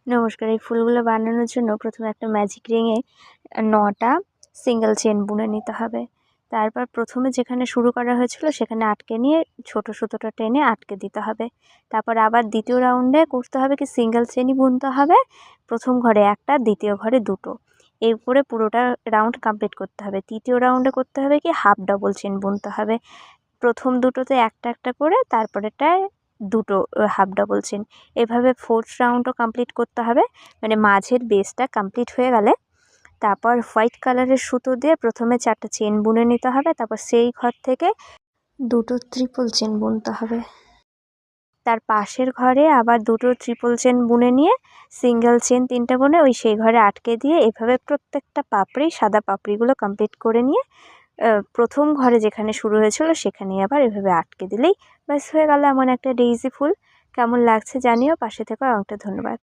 নমস্কার। এই ফুলগুলো বানানোর জন্য প্রথমে একটা ম্যাজিক রিংয়ে ৯টা সিঙ্গেল চেন বুনে নিতে হবে। তারপর প্রথমে যেখানে শুরু করা হয়েছিল সেখানে আটকে নিয়ে ছোট সুতোটা টেনে আটকে দিতে হবে। তারপর আবার দ্বিতীয় রাউন্ডে করতে হবে কি সিঙ্গেল চেনই বুনতে হবে। প্রথম ঘরে একটা, দ্বিতীয় ঘরে দুটো, এই করে পুরোটা রাউন্ড কমপ্লিট করতে হবে। তৃতীয় রাউন্ডে করতে হবে কি হাফ ডবল চেন বুনতে হবে। প্রথম দুটোতে একটা একটা করে, তারপরেরটায় দুটো হাফ ডবল চেন। এভাবে ফোর্থ রাউন্ডও কমপ্লিট করতে হবে। মানে মাঝের বেসটা কমপ্লিট হয়ে গেলে তারপর হোয়াইট কালারের সুতো দিয়ে প্রথমে 4টা চেন বুনে নিতে হবে। তারপর সেই ঘর থেকে দুটো ট্রিপল চেন বুনতে হবে। তার পাশের ঘরে আবার দুটো ট্রিপল চেন বুনে নিয়ে সিঙ্গেল চেন 3টা বুনে ওই সেই ঘরে আটকে দিয়ে এভাবে প্রত্যেকটা পাপড়ি, সাদা পাপড়িগুলো কমপ্লিট করে নিয়ে প্রথম ঘরে যেখানে শুরু হয়েছিল সেখানেই আবার এভাবে আটকে দিলেই ব্যাস হয়ে গেল এমন একটা ডেইজি ফুল। কেমন লাগছে জানিও, পাশে থেকো। অনেকটা ধন্যবাদ।